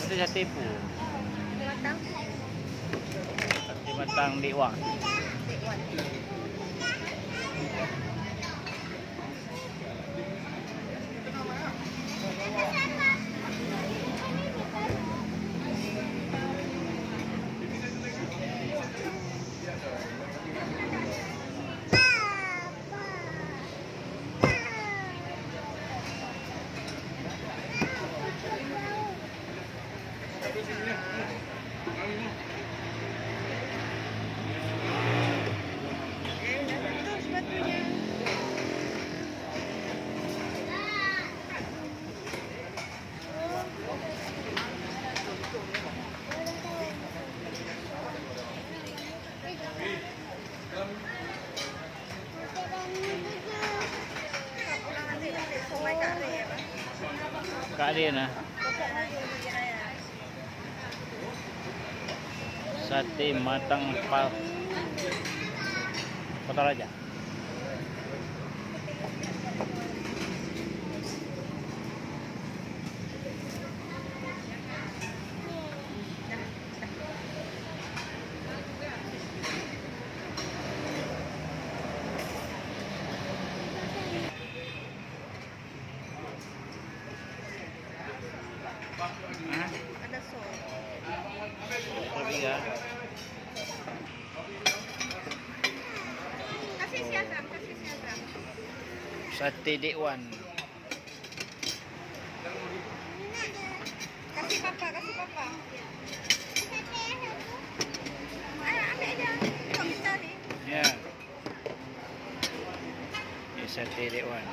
ada sate pu. Matang. Sate matang Dewan. Take one. Terus batunya. Kak dia nah. Sate matang pal. Kota Raja. Ada sol. Tapi ya. Kasih siasam, kasih siasam. Sate Dewan. Kasih papa, kasih papa. Ambil aja. Kau minta ni. Ya. Ini sate Dewan.